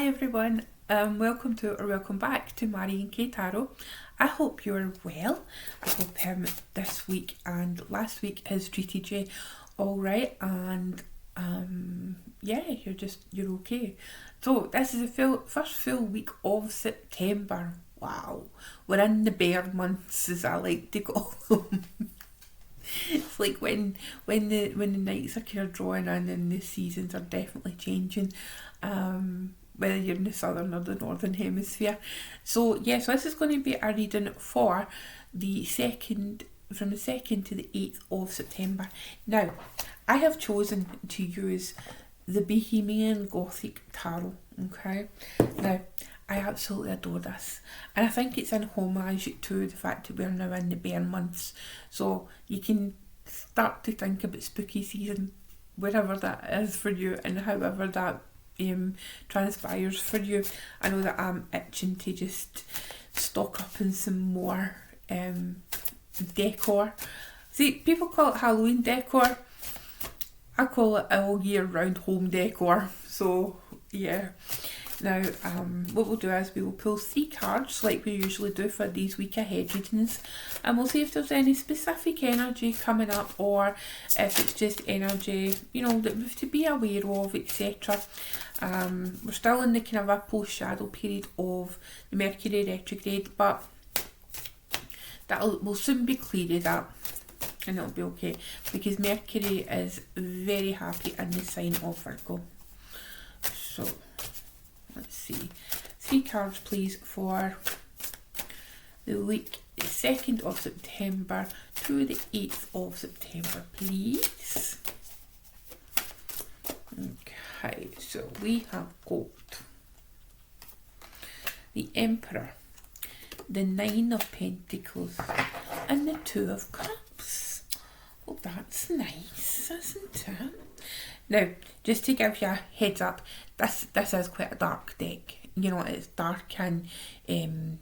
Hi everyone, welcome back to Mary and Kay Tarot. I hope you're well. I hope this week and last week has treated you all right, and you're okay. So this is the first full week of September. Wow, we're in the bear months, as I like to call them. It's like when the nights are kind of drawing in and the seasons are definitely changing. Whether you're in the southern or the northern hemisphere. So this is going to be a reading for from the 2nd to the 8th of September. Now, I have chosen to use the Bohemian Gothic Tarot, okay? Now, I absolutely adore this, and I think it's in homage to the fact that we're now in the bear months, so you can start to think about spooky season, wherever that is for you and however that transpires for you. I know that I'm itching to just stock up on some more decor. See, people call it Halloween decor. I call it all year round home decor. So yeah. Now, what we'll do is we will pull 3 cards like we usually do for these week ahead readings, and we'll see if there's any specific energy coming up, or if it's just energy, that we have to be aware of, etc. We're still in the kind of a post-shadow period of the Mercury retrograde, but we'll soon be cleared up, and it'll be okay, because Mercury is very happy in the sign of Virgo. So let's see. 3 cards, please, for the week 2nd of September to the 8th of September, please. Okay, so we have got the Emperor, the 9 of Pentacles, and the 2 of Cups. Oh, that's nice, isn't it? Now, just to give you a heads up, this is quite a dark deck. It's dark in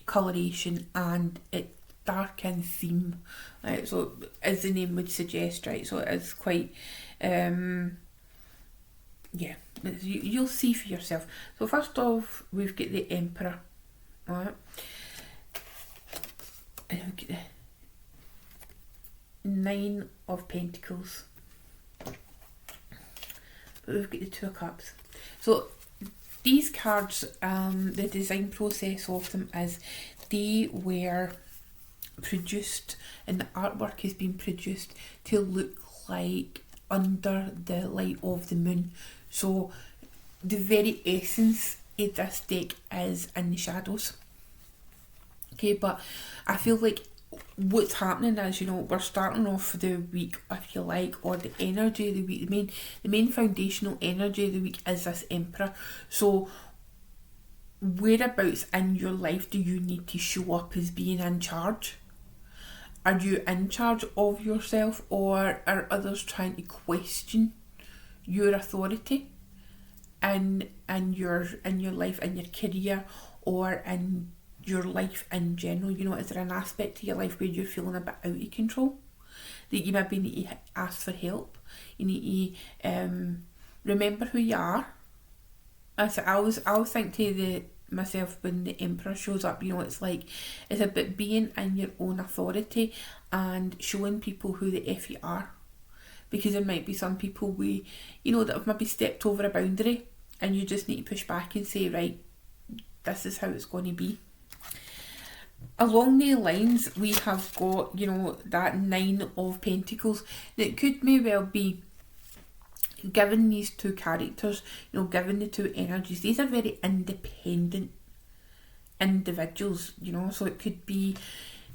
coloration, and it's dark in theme. Right? So, as the name would suggest, right? So it is quite, you'll see for yourself. So first off, we've got the Emperor, right? And we've got the 9 of Pentacles. But we've got the 2 of Cups. So these cards, the design process of them is they were produced, and the artwork has been produced to look like under the light of the moon. So the very essence of this deck is in the shadows. Okay, but I feel like what's happening is, we're starting off the week, if you like, or the energy of the week, the main foundational energy of the week is this Emperor. So whereabouts in your life do you need to show up as being in charge? Are you in charge of yourself, or are others trying to question your authority in your life, in your career, or in your life in general? Is there an aspect to your life where you're feeling a bit out of control, that you maybe need to ask for help? You need to remember who you are. I always think to myself when the Emperor shows up, it's about being in your own authority and showing people who the F you are, because there might be some people that have maybe stepped over a boundary, and you just need to push back and say, right, this is how it's going to be. Along the lines, we have got, that 9 of Pentacles. That may well be, given these 2 characters, given the 2 energies, these are very independent individuals, so it could be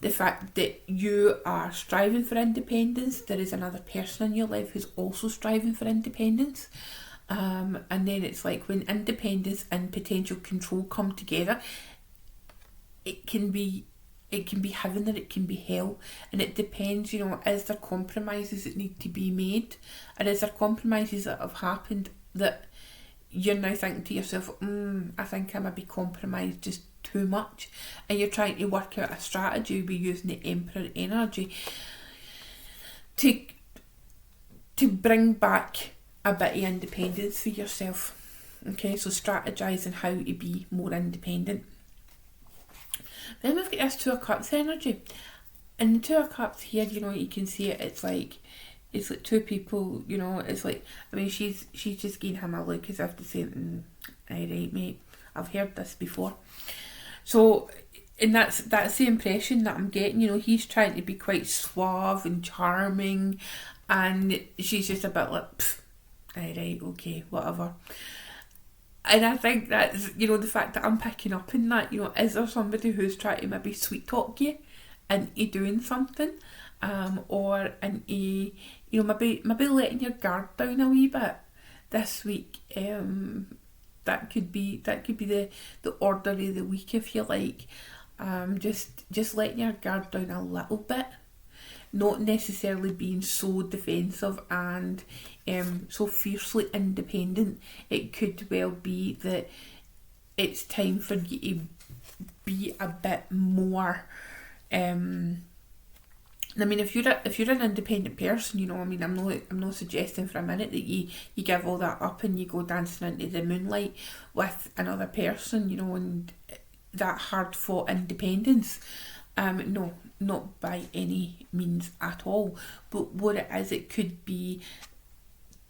the fact that you are striving for independence, there is another person in your life who's also striving for independence, and then it's like when independence and potential control come together, it can be heaven or it can be hell, and it depends, is there compromises that need to be made, or is there compromises that have happened that you're now thinking to yourself, I think I might be compromised just too much, and you're trying to work out a strategy by using the Emperor energy to bring back a bit of independence for yourself. Okay, so strategizing how to be more independent. Then we've got this Two of Cups energy. In the Two of Cups here, you know, you can see it, it's like two people, you know, it's like, I mean, she's just giving him a look as if to say, aye right mate, I've heard this before. So, and that's the impression that I'm getting, you know, he's trying to be quite suave and charming, and she's just a bit like, aye right, okay, whatever. And I think that's, you know, the fact that I'm picking up in that, you know, is there somebody who's trying to maybe sweet talk you into doing something, or into, you know, maybe letting your guard down a wee bit this week. That could be the order of the week, if you like. Just letting your guard down a little bit, not necessarily being so defensive and so fiercely independent. It could well be that it's time for you to be a bit more. I mean, if you're an independent person, you know, I mean, I'm not suggesting for a minute that you give all that up and you go dancing into the moonlight with another person, you know, and that hard fought independence. No, not by any means at all. But what it is, there could be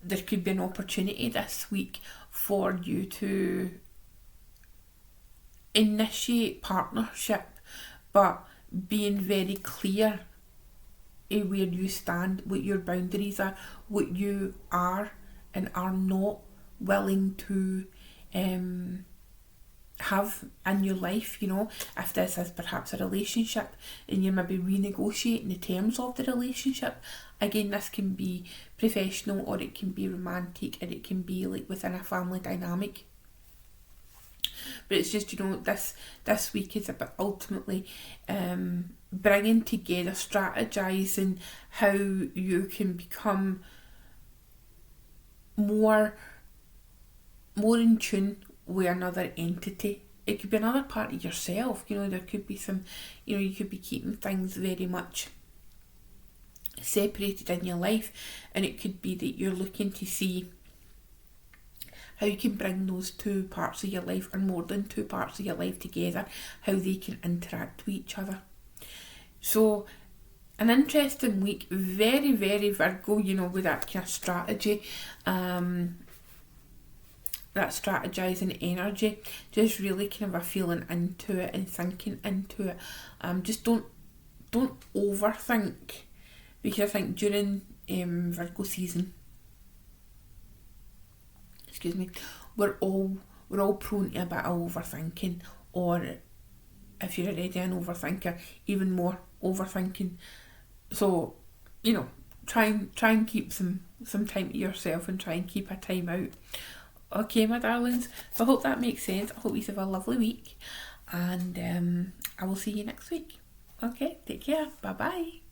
an opportunity this week for you to initiate partnership, but being very clear where you stand, what your boundaries are, what you are and are not willing to have in your life. You know, if this is perhaps a relationship and you're maybe renegotiating the terms of the relationship, again, this can be professional or it can be romantic or it can be like within a family dynamic. But it's just, you know, this week is about ultimately bringing together, strategizing how you can become more in tune with another entity. It could be another part of yourself, you know, there could be some, you know, you could be keeping things very much separated in your life, and it could be that you're looking to see how you can bring those two parts of your life, or more than two parts of your life together, how they can interact with each other. So, an interesting week, very, very Virgo, you know, with that kind of strategy, that strategizing energy, just really kind of a feeling into it and thinking into it. Just don't overthink, because I think during Virgo season, we're all prone to a bit of overthinking, or if you're already an overthinker, even more overthinking. So, you know, try and keep some time to yourself and try and keep a time out. Okay, my darlings. So I hope that makes sense. I hope you have a lovely week, and I will see you next week. Okay, take care. Bye bye.